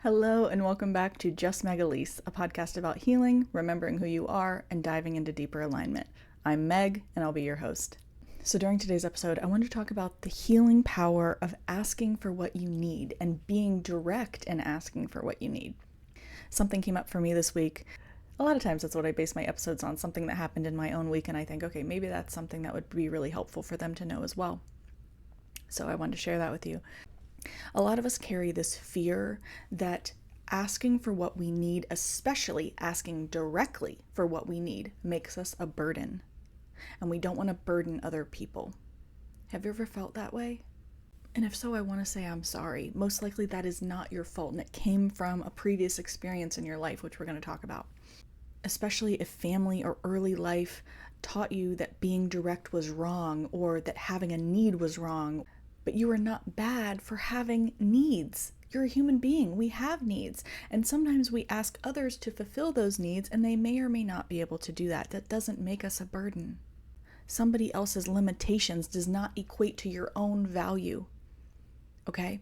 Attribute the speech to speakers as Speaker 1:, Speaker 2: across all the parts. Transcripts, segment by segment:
Speaker 1: Hello and welcome back to Just Meg Elise, a podcast about healing, remembering who you are, and diving into deeper alignment. I'm Meg, and I'll be your host. So during today's episode, I want to talk about the healing power of asking for what you need and being direct in asking for what you need. Something came up for me this week. A lot of times that's what I base my episodes on, something that happened in my own week, and I think, okay, maybe that's something that would be really helpful for them to know as well. So I wanted to share that with you. A lot of us carry this fear that asking for what we need, especially asking directly for what we need, makes us a burden. And we don't want to burden other people. Have you ever felt that way? And if so, I want to say I'm sorry. Most likely that is not your fault, and it came from a previous experience in your life, which we're going to talk about. Especially if family or early life taught you that being direct was wrong or that having a need was wrong. But you are not bad for having needs. You're a human being. We have needs. And sometimes we ask others to fulfill those needs, and they may or may not be able to do that. That doesn't make us a burden. Somebody else's limitations does not equate to your own value. Okay?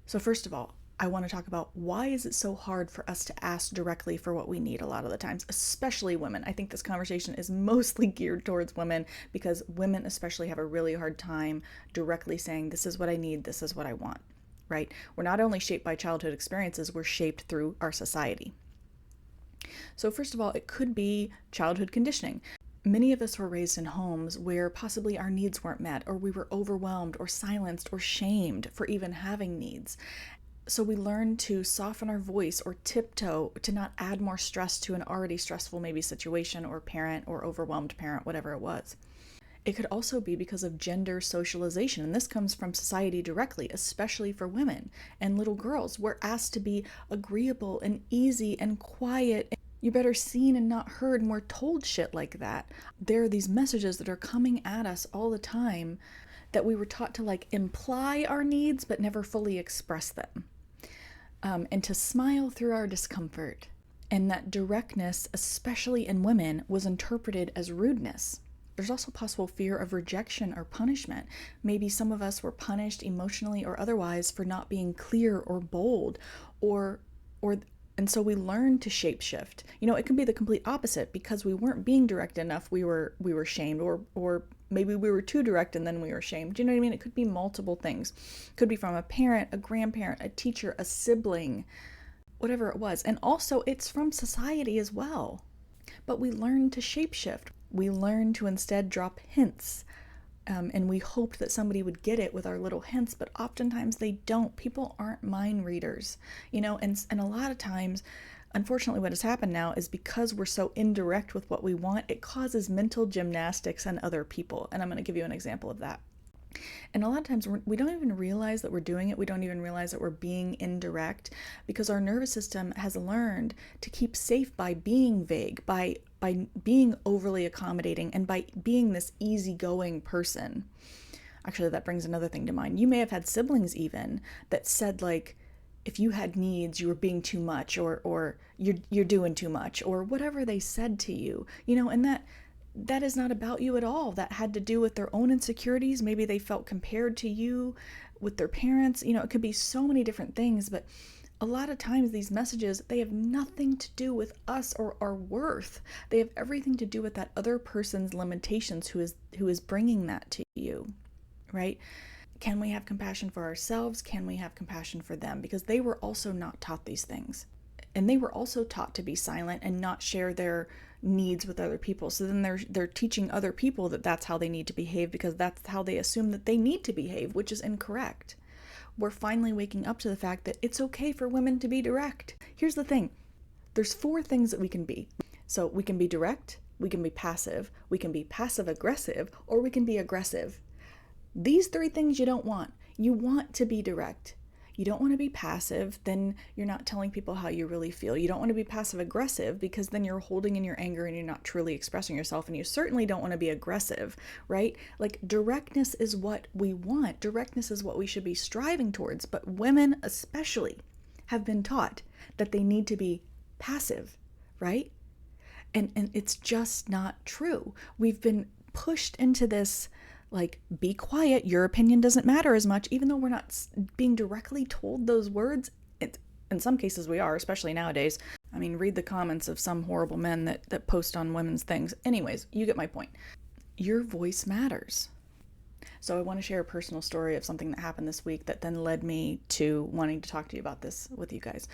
Speaker 1: So first of all, I want to talk about why is it so hard for us to ask directly for what we need a lot of the times, especially women. I think this conversation is mostly geared towards women because women especially have a really hard time directly saying, this is what I need, this is what I want, right? We're not only shaped by childhood experiences, we're shaped through our society. So first of all, it could be childhood conditioning. Many of us were raised in homes where possibly our needs weren't met, or we were overwhelmed or silenced or shamed for even having needs. So we learn to soften our voice or tiptoe to not add more stress to an already stressful maybe situation or parent or overwhelmed parent, whatever it was. It could also be because of gender socialization, and this comes from society directly, especially for women and little girls. We're asked to be agreeable and easy and quiet. You're better seen and not heard, and we're told shit like that. There are these messages that are coming at us all the time that we were taught to imply our needs but never fully express them. And to smile through our discomfort. And that directness, especially in women, was interpreted as rudeness. There's also possible fear of rejection or punishment. Maybe some of us were punished emotionally or otherwise for not being clear or bold, and so we learned to shapeshift. It can be the complete opposite. Because we weren't being direct enough, we were shamed, or maybe we were too direct and then we were shamed. Do you know what I mean? It could be multiple things. It could be from a parent, a grandparent, a teacher, a sibling, whatever it was. And also it's from society as well. But we learned to shapeshift. We learned to instead drop hints. And we hoped that somebody would get it with our little hints, but oftentimes they don't. People aren't mind readers, and a lot of times, unfortunately, what has happened now is because we're so indirect with what we want, it causes mental gymnastics on other people. And I'm going to give you an example of that. And a lot of times we don't even realize that we're doing it. We don't even realize that we're being indirect because our nervous system has learned to keep safe by being vague, by being overly accommodating, and by being this easygoing person. Actually, that brings another thing to mind. You may have had siblings even that said if you had needs, you were being too much, or you're doing too much, or whatever they said to you, and that is not about you at all. That had to do with their own insecurities. Maybe they felt compared to you with their parents. It could be so many different things, but a lot of times these messages, they have nothing to do with us or our worth. They have everything to do with that other person's limitations who is bringing that to you, right? Can we have compassion for ourselves? Can we have compassion for them? Because they were also not taught these things. And they were also taught to be silent and not share their needs with other people. So then they're teaching other people that that's how they need to behave because that's how they assume that they need to behave, which is incorrect. We're finally waking up to the fact that it's okay for women to be direct. Here's the thing. There's 4 things that we can be. So we can be direct, we can be passive aggressive, or we can be aggressive. These 3 things you don't want. You want to be direct. You don't want to be passive, then you're not telling people how you really feel. You don't want to be passive aggressive because then you're holding in your anger and you're not truly expressing yourself. And you certainly don't want to be aggressive, right? Directness is what we want. Directness is what we should be striving towards. But women especially have been taught that they need to be passive, right? And it's just not true. We've been pushed into this be quiet, your opinion doesn't matter as much, even though we're not being directly told those words. in some cases we are, especially nowadays. I mean, read the comments of some horrible men that post on women's things. Anyways, you get my point. Your voice matters. So I want to share a personal story of something that happened this week that then led me to wanting to talk to you about this with you guys.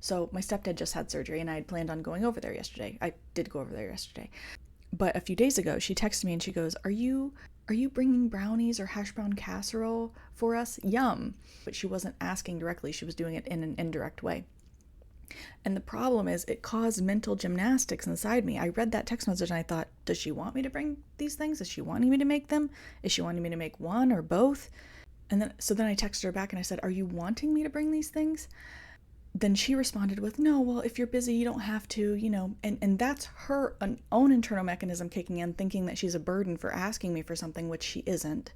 Speaker 1: So my stepdad just had surgery, and I had planned on going over there yesterday. I did go over there yesterday. But a few days ago, she texted me and she goes, Are you bringing brownies or hash brown casserole for us? Yum. But she wasn't asking directly. She was doing it in an indirect way. And the problem is it caused mental gymnastics inside me. I read that text message and I thought, does she want me to bring these things? Is she wanting me to make them? Is she wanting me to make one or both? And then I texted her back and I said, are you wanting me to bring these things? Then she responded with, no, well, if you're busy, you don't have to, and that's her own internal mechanism kicking in, thinking that she's a burden for asking me for something, which she isn't.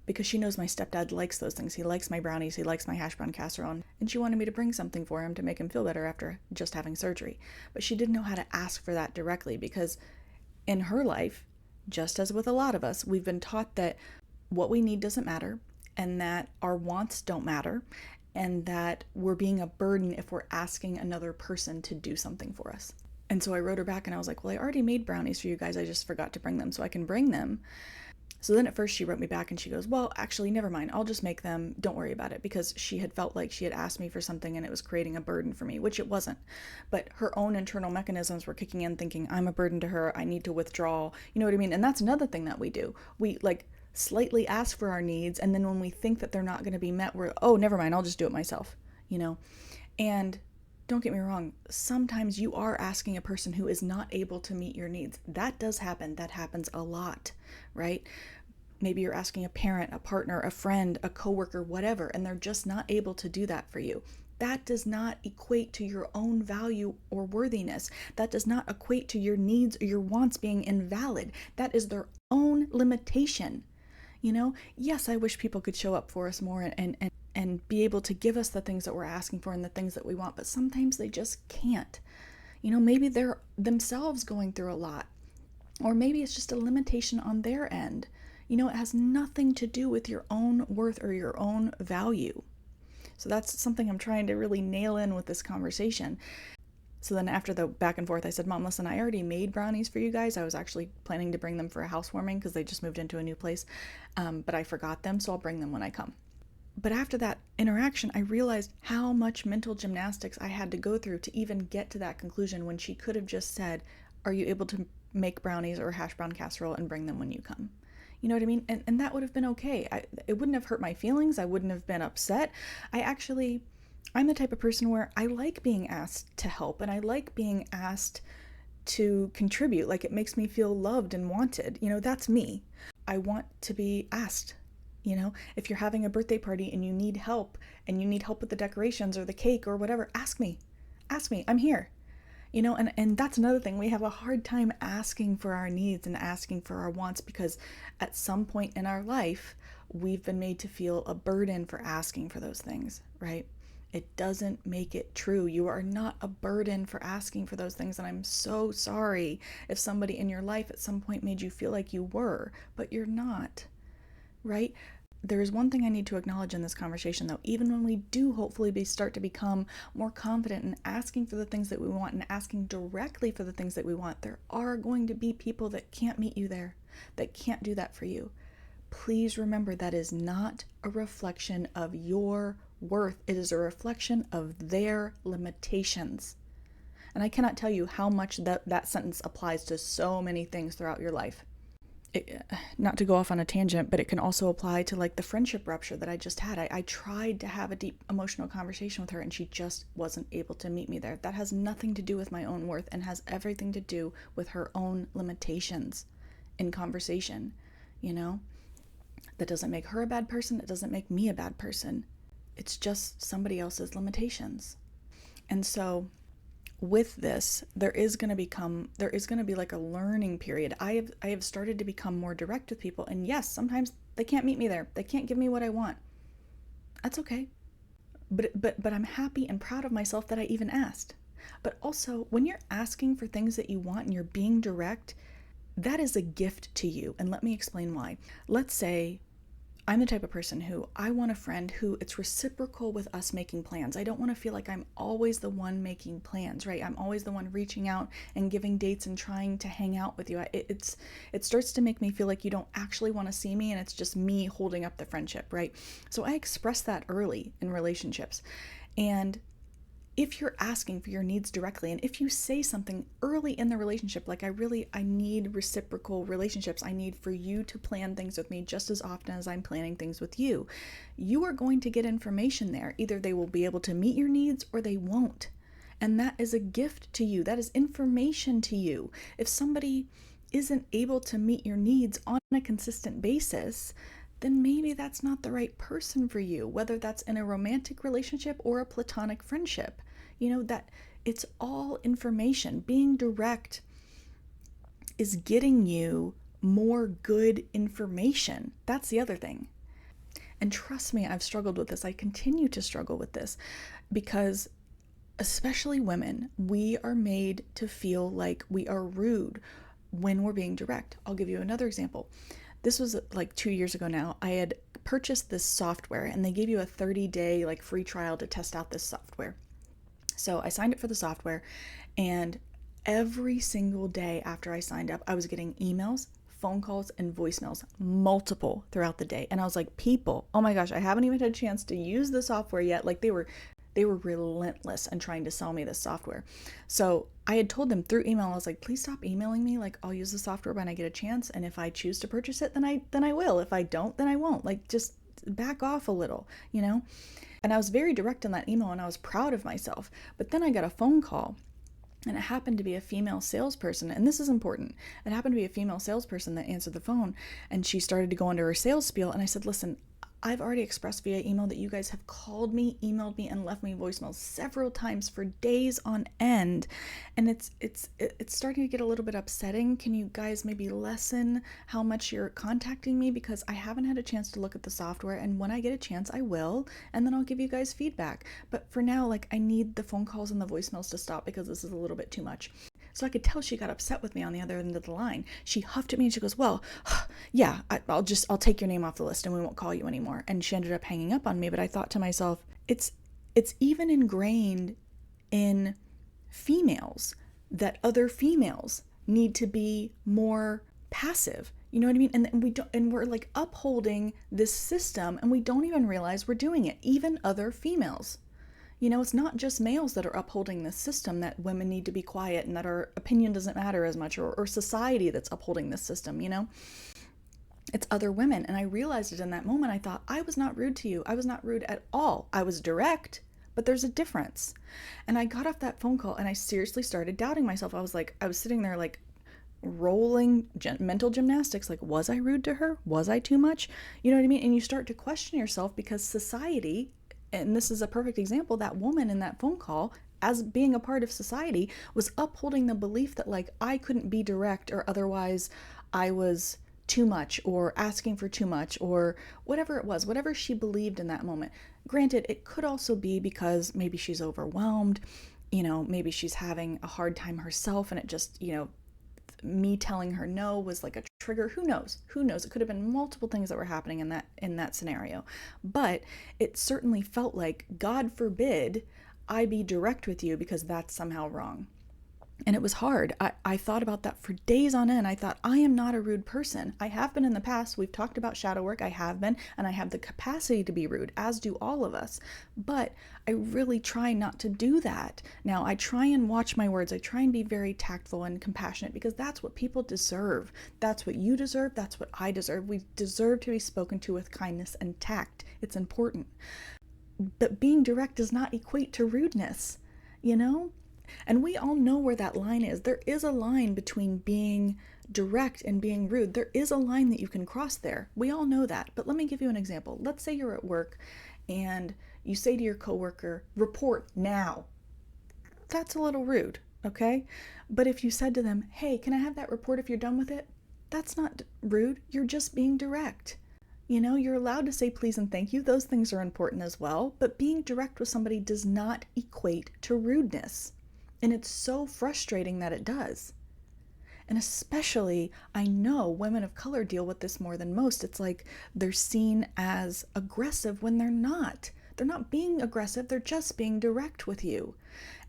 Speaker 1: Because she knows my stepdad likes those things. He likes my brownies. He likes my hash brown casserole. And she wanted me to bring something for him to make him feel better after just having surgery. But she didn't know how to ask for that directly because in her life, just as with a lot of us, we've been taught that what we need doesn't matter and that our wants don't matter and that we're being a burden if we're asking another person to do something for us. And so I wrote her back and I was like, well, I already made brownies for you guys. I just forgot to bring them so I can bring them. So then at first she wrote me back and she goes, well, actually, never mind. I'll just make them. Don't worry about it, because she had felt like she had asked me for something and it was creating a burden for me, which it wasn't. But her own internal mechanisms were kicking in, thinking I'm a burden to her. I need to withdraw. You know what I mean? And that's another thing that we do. We slightly ask for our needs. And then when we think that they're not going to be met, we're, oh, never mind. I'll just do it myself, And don't get me wrong, sometimes you are asking a person who is not able to meet your needs. That does happen. That happens a lot, right? Maybe you're asking a parent, a partner, a friend, a coworker, whatever, and they're just not able to do that for you. That does not equate to your own value or worthiness. That does not equate to your needs or your wants being invalid. That is their own limitation. Yes, I wish people could show up for us more and be able to give us the things that we're asking for and the things that we want, but sometimes they just can't. Maybe they're themselves going through a lot, or maybe it's just a limitation on their end. It has nothing to do with your own worth or your own value. So that's something I'm trying to really nail in with this conversation. So then after the back and forth, I said, Mom, listen, I already made brownies for you guys. I was actually planning to bring them for a housewarming because they just moved into a new place, but I forgot them, so I'll bring them when I come. But after that interaction, I realized how much mental gymnastics I had to go through to even get to that conclusion when she could have just said, are you able to make brownies or hash brown casserole and bring them when you come? You know what I mean? And that would have been okay. It wouldn't have hurt my feelings. I wouldn't have been upset. I'm the type of person where I like being asked to help and I like being asked to contribute. Like, it makes me feel loved and wanted. That's me. I want to be asked. If you're having a birthday party and you need help with the decorations or the cake or whatever, ask me. I'm here. And that's another thing. We have a hard time asking for our needs and asking for our wants because at some point in our life, we've been made to feel a burden for asking for those things, right? It doesn't make it true. You are not a burden for asking for those things. And I'm so sorry if somebody in your life at some point made you feel like you were, but you're not, right? There is one thing I need to acknowledge in this conversation, though. Even when we do hopefully start to become more confident in asking for the things that we want and asking directly for the things that we want, there are going to be people that can't meet you there, that can't do that for you. Please remember that is not a reflection of your worth. It is a reflection of their limitations. And I cannot tell you how much that sentence applies to so many things throughout your life. Not to go off on a tangent, but it can also apply to the friendship rupture that I just had. I tried to have a deep emotional conversation with her and she just wasn't able to meet me there. That has nothing to do with my own worth and has everything to do with her own limitations in conversation, That doesn't make her a bad person. It doesn't make me a bad person. It's just somebody else's limitations. And so with this, there is going to be a learning period. I have started to become more direct with people. And yes, sometimes they can't meet me there. They can't give me what I want. That's okay. But I'm happy and proud of myself that I even asked. But also, when you're asking for things that you want and you're being direct, that is a gift to you. And let me explain why. Let's say I'm the type of person who I want a friend who it's reciprocal with us making plans. I don't want to feel like I'm always the one making plans, right? I'm always the one reaching out and giving dates and trying to hang out with you. It starts to make me feel like you don't actually want to see me and it's just me holding up the friendship, right? So I express that early in relationships. And if you're asking for your needs directly, and if you say something early in the relationship, like I need reciprocal relationships, I need for you to plan things with me just as often as I'm planning things with you, you are going to get information there. Either they will be able to meet your needs or they won't. And that is a gift to you. That is information to you. If somebody isn't able to meet your needs on a consistent basis, then maybe that's not the right person for you, whether that's in a romantic relationship or a platonic friendship. That it's all information. Being direct is getting you more good information. That's the other thing. And trust me, I've struggled with this. I continue to struggle with this because especially women, we are made to feel like we are rude when we're being direct. I'll give you another example. This was like 2 years ago now. I had purchased this software and they gave you a 30-day like free trial to test out this software. So I signed up for the software, and every single day after I signed up, I was getting emails, phone calls, and voicemails, multiple throughout the day. And I was like, people, oh my gosh, I haven't even had a chance to use the software yet. Like they were relentless in trying to sell me this software. So I had told them through email, I was like, please stop emailing me. Like I'll use the software when I get a chance. And if I choose to purchase it, then I will. If I don't, then I won't. Like just back off a little, And I was very direct in that email and I was proud of myself. But then I got a phone call and it happened to be a female salesperson. And this is important. It happened to be a female salesperson that answered the phone and she started to go into her sales spiel. And I said, listen, I've already expressed via email that you guys have called me, emailed me, and left me voicemails several times for days on end. And it's starting to get a little bit upsetting. Can you guys maybe lessen how much you're contacting me? Because I haven't had a chance to look at the software, and when I get a chance, I will, and then I'll give you guys feedback. But for now, like I need the phone calls and the voicemails to stop because this is a little bit too much. So I could tell she got upset with me on the other end of the line. She huffed at me and she goes, well, yeah, I'll take your name off the list and we won't call you anymore. And she ended up hanging up on me. But I thought to myself, it's even ingrained in females that other females need to be more passive. You know what I mean? And we're like upholding this system and we don't even realize we're doing it. Even other females. It's not just males that are upholding this system that women need to be quiet and that our opinion doesn't matter as much, or society that's upholding this system, It's other women. And I realized it in that moment. I thought, I was not rude to you. I was not rude at all. I was direct, but there's a difference. And I got off that phone call and I seriously started doubting myself. I was sitting there like rolling mental gymnastics. Like, was I rude to her? Was I too much? You know what I mean? And you start to question yourself because society, and this is a perfect example, that woman in that phone call, as being a part of society, was upholding the belief that like I couldn't be direct or otherwise I was too much or asking for too much or whatever it was, whatever she believed in that moment. Granted, it could also be because maybe she's overwhelmed, maybe she's having a hard time herself and it just, me telling her no was like a trigger. Who knows? It could have been multiple things that were happening in that scenario. But it certainly felt like, God forbid, I be direct with you because that's somehow wrong. And it was hard. I thought about that for days on end. I thought, I am not a rude person. I have been in the past. We've talked about shadow work. I have been, and I have the capacity to be rude, as do all of us. But I really try not to do that. Now, I try and watch my words. I try and be very tactful and compassionate because that's what people deserve. That's what you deserve. That's what I deserve. We deserve to be spoken to with kindness and tact. It's important. But being direct does not equate to rudeness, And we all know where that line is. There is a line between being direct and being rude. There is a line that you can cross there. We all know that. But let me give you an example. Let's say you're at work and you say to your coworker, report now. That's a little rude, okay? But if you said to them, hey, can I have that report if you're done with it? That's not rude. You're just being direct. You're allowed to say please and thank you. Those things are important as well. But being direct with somebody does not equate to rudeness. And it's so frustrating that it does. And especially, I know women of color deal with this more than most. It's like they're seen as aggressive when they're not. They're not being aggressive, they're just being direct with you.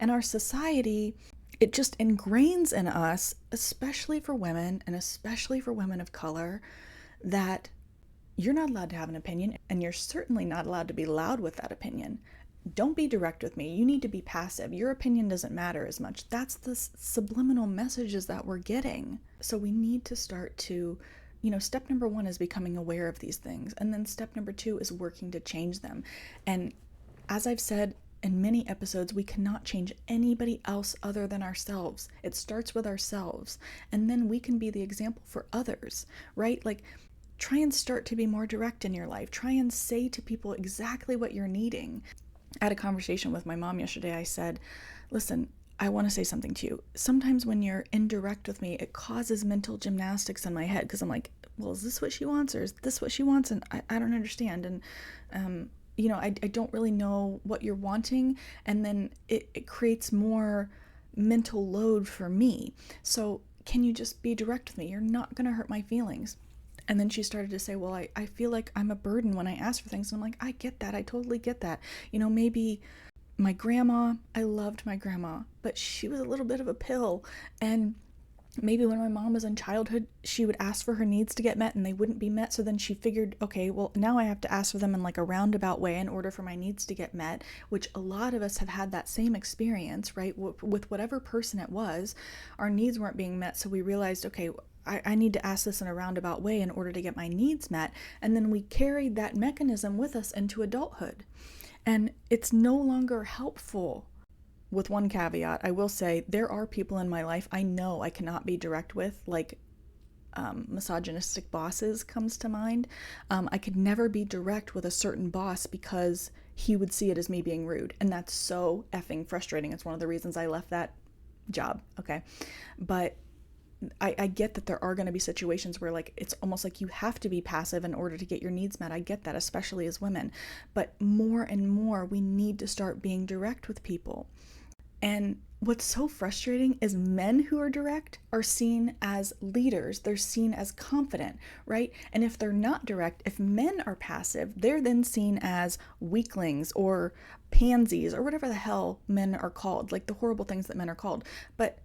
Speaker 1: And our society, it just ingrains in us, especially for women and especially for women of color, that you're not allowed to have an opinion, and you're certainly not allowed to be loud with that opinion. Don't be direct with me. You need to be passive. Your opinion doesn't matter as much. That's the subliminal messages that we're getting. So we need to start to, step number one is becoming aware of these things. And then step number two is working to change them. And as I've said in many episodes, we cannot change anybody else other than ourselves. It starts with ourselves. And then we can be the example for others, right? Like, try and start to be more direct in your life. Try and say to people exactly what you're needing. I had a conversation with my mom yesterday. I said, listen, I want to say something to you. Sometimes when you're indirect with me, it causes mental gymnastics in my head because I'm like, well, is this what she wants or is this what she wants? And I don't understand. And, I don't really know what you're wanting. And then it creates more mental load for me. So can you just be direct with me? You're not going to hurt my feelings. And then she started to say, well, I feel like I'm a burden when I ask for things. And I'm like, I get that. I totally get that. Maybe my grandma, I loved my grandma, but she was a little bit of a pill. And maybe when my mom was in childhood, she would ask for her needs to get met and they wouldn't be met. So then she figured, okay, well, now I have to ask for them in like a roundabout way in order for my needs to get met, which a lot of us have had that same experience, right? With whatever person it was, our needs weren't being met. So we realized, okay, I need to ask this in a roundabout way in order to get my needs met. And then we carried that mechanism with us into adulthood. And it's no longer helpful. With one caveat, I will say there are people in my life I know I cannot be direct with, like misogynistic bosses comes to mind. I could never be direct with a certain boss because he would see it as me being rude. And that's so effing frustrating. It's one of the reasons I left that job. Okay. But I get that there are going to be situations where like it's almost like you have to be passive in order to get your needs met. I get that, especially as women. But more and more, we need to start being direct with people. And what's so frustrating is men who are direct are seen as leaders. They're seen as confident, right? And if they're not direct, if men are passive, they're then seen as weaklings or pansies or whatever the hell men are called, like the horrible things that men are called. But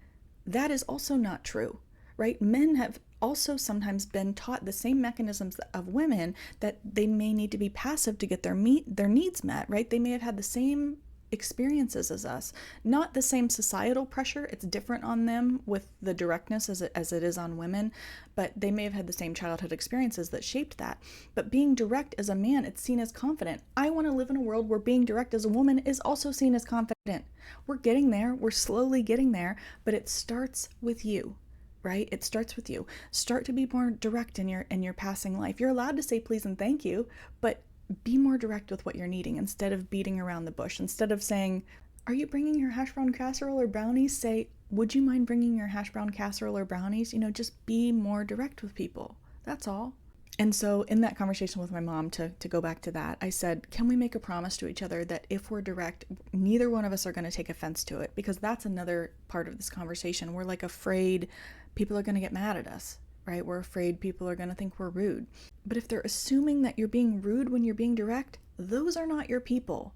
Speaker 1: that is also not true, right? Men have also sometimes been taught the same mechanisms of women, that they may need to be passive to get their needs met, right? They may have had the same experiences as us, not the same societal pressure. It's different on them with the directness as it is on women, but they may have had the same childhood experiences that shaped that. But being direct as a man, it's seen as confident. I want to live in a world where being direct as a woman is also seen as confident. We're getting there. We're slowly getting there, but it starts with you. Right? It starts with you. Start to be more direct in your passing life. You're allowed to say please and thank you, but be more direct with what you're needing instead of beating around the bush. Instead of saying, are you bringing your hash brown casserole or brownies? Say, would you mind bringing your hash brown casserole or brownies? Just be more direct with people. That's all. And so in that conversation with my mom, to go back to that, I said, can we make a promise to each other that if we're direct, neither one of us are going to take offense to it? Because that's another part of this conversation. We're like afraid people are going to get mad at us, right? We're afraid people are going to think we're rude. But if they're assuming that you're being rude when you're being direct, those are not your people.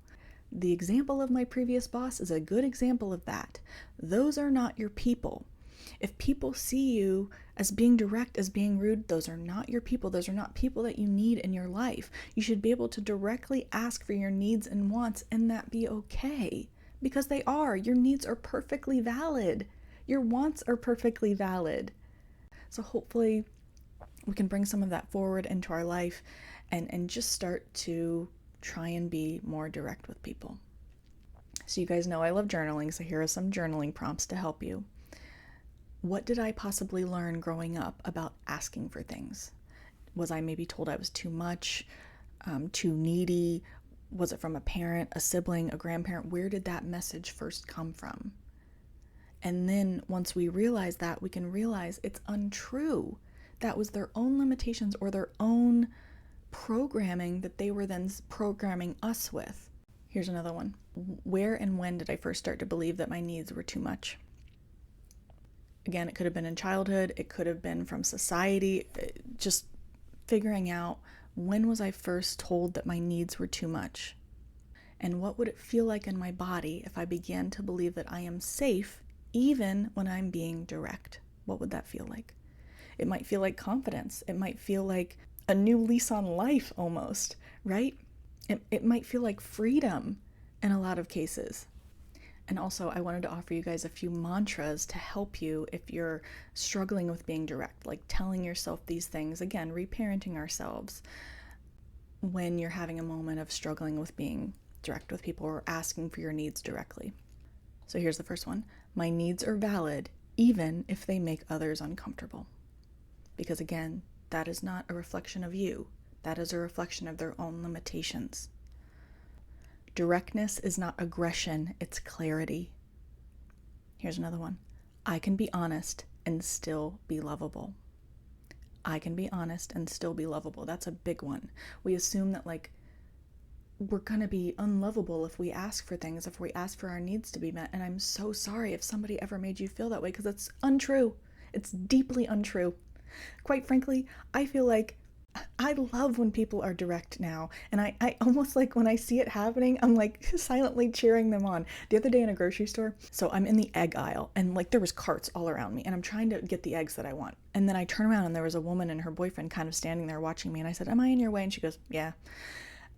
Speaker 1: The example of my previous boss is a good example of that. Those are not your people. If people see you as being direct, as being rude, those are not your people. Those are not people that you need in your life. You should be able to directly ask for your needs and wants and that be okay. Because they are. Your needs are perfectly valid. Your wants are perfectly valid. So hopefully we can bring some of that forward into our life and just start to try and be more direct with people. So you guys know I love journaling, so here are some journaling prompts to help you. What did I possibly learn growing up about asking for things? Was I maybe told I was too much, too needy? Was it from a parent, a sibling, a grandparent? Where did that message first come from? And then once we realize that, we can realize it's untrue. That was their own limitations or their own programming that they were then programming us with. Here's another one. Where and when did I first start to believe that my needs were too much? Again, it could have been in childhood, it could have been from society, just figuring out, when was I first told that my needs were too much? And what would it feel like in my body if I began to believe that I am safe even when I'm being direct? What would that feel like? It might feel like confidence. It might feel like a new lease on life almost, right? It might feel like freedom in a lot of cases. And also, I wanted to offer you guys a few mantras to help you if you're struggling with being direct, like telling yourself these things, again, reparenting ourselves when you're having a moment of struggling with being direct with people or asking for your needs directly. So here's the first one. My needs are valid even if they make others uncomfortable. Because again, that is not a reflection of you. That is a reflection of their own limitations. Directness is not aggression, it's clarity. Here's another one. I can be honest and still be lovable. I can be honest and still be lovable. That's a big one. We assume that we're gonna be unlovable if we ask for things, if we ask for our needs to be met. And I'm so sorry if somebody ever made you feel that way, because it's untrue. It's deeply untrue. Quite frankly, I feel like I love when people are direct now, and I almost like when I see it happening, I'm like silently cheering them on. The other day in a grocery store, so I'm in the egg aisle, and there was carts all around me, and I'm trying to get the eggs that I want. And then I turn around and there was a woman and her boyfriend kind of standing there watching me, and I said, "Am I in your way?" And she goes, "Yeah."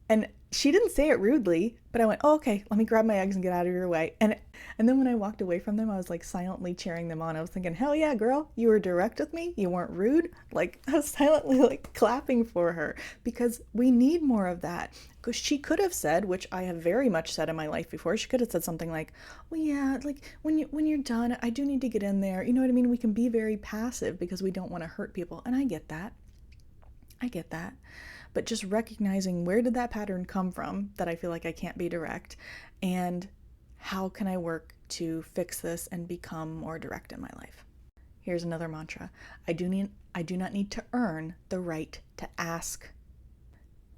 Speaker 1: And she didn't say it rudely, but I went, "Oh, okay, let me grab my eggs and get out of your way." And then when I walked away from them, I was silently cheering them on. I was thinking, hell yeah, girl, you were direct with me. You weren't rude. I was silently clapping for her, because we need more of that. Because she could have said, which I have very much said in my life before, she could have said something like, "Well, yeah, when you're done, I do need to get in there." You know what I mean? We can be very passive because we don't want to hurt people. And I get that. But just recognizing, where did that pattern come from that I feel like I can't be direct, and how can I work to fix this and become more direct in my life? Here's another mantra. I do not need to earn the right to ask.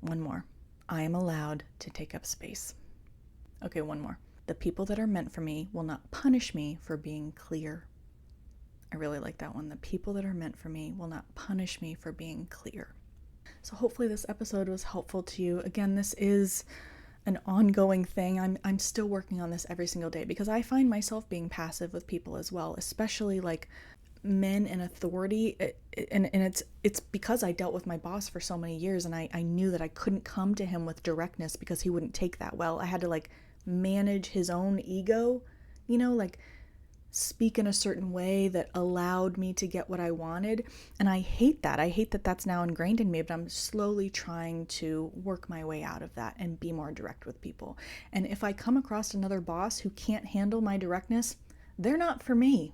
Speaker 1: One more. I am allowed to take up space. Okay, one more. The people that are meant for me will not punish me for being clear. I really like that one. The people that are meant for me will not punish me for being clear. So hopefully this episode was helpful to you. Again, this is an ongoing thing. I'm still working on this every single day, because I find myself being passive with people as well, especially men in authority. And it's because I dealt with my boss for so many years, and I knew that I couldn't come to him with directness because he wouldn't take that well. I had to manage his own ego, speak in a certain way that allowed me to get what I wanted. And I hate that. I hate that that's now ingrained in me, but I'm slowly trying to work my way out of that and be more direct with people. And if I come across another boss who can't handle my directness, they're not for me.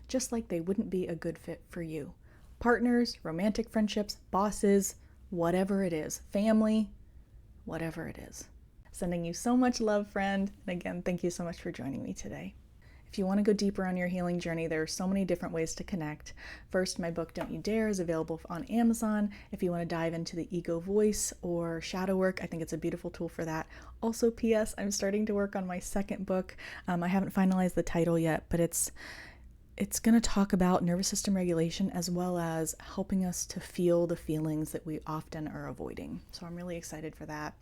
Speaker 1: Just like they wouldn't be a good fit for you. Partners, romantic friendships, bosses, whatever it is, family, whatever it is. Sending you so much love, friend. And again, thank you so much for joining me today. If you want to go deeper on your healing journey, there are so many different ways to connect. First, my book, Don't You Dare, is available on Amazon. If you want to dive into the ego voice or shadow work, I think it's a beautiful tool for that. Also, P.S., I'm starting to work on my second book. I haven't finalized the title yet, but it's going to talk about nervous system regulation, as well as helping us to feel the feelings that we often are avoiding. So I'm really excited for that.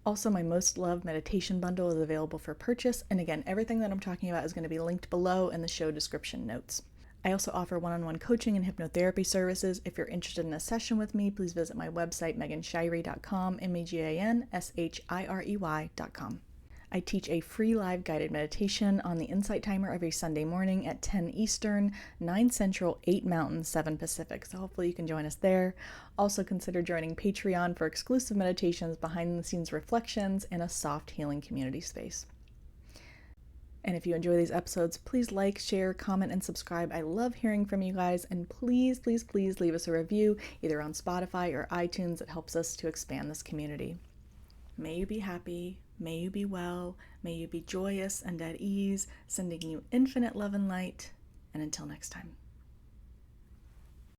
Speaker 1: Also, my Most Loved meditation bundle is available for purchase. And again, everything that I'm talking about is going to be linked below in the show description notes. I also offer one-on-one coaching and hypnotherapy services. If you're interested in a session with me, please visit my website, meganshirey.com, meganshirey.com. I teach a free live guided meditation on the Insight Timer every Sunday morning at 10 Eastern, 9 Central, 8 Mountain, 7 Pacific. So hopefully you can join us there. Also consider joining Patreon for exclusive meditations, behind the scenes reflections, and a soft healing community space. And if you enjoy these episodes, please like, share, comment, and subscribe. I love hearing from you guys. And please, please, please leave us a review either on Spotify or iTunes. It helps us to expand this community. May you be happy. May you be well, may you be joyous and at ease, sending you infinite love and light, and until next time.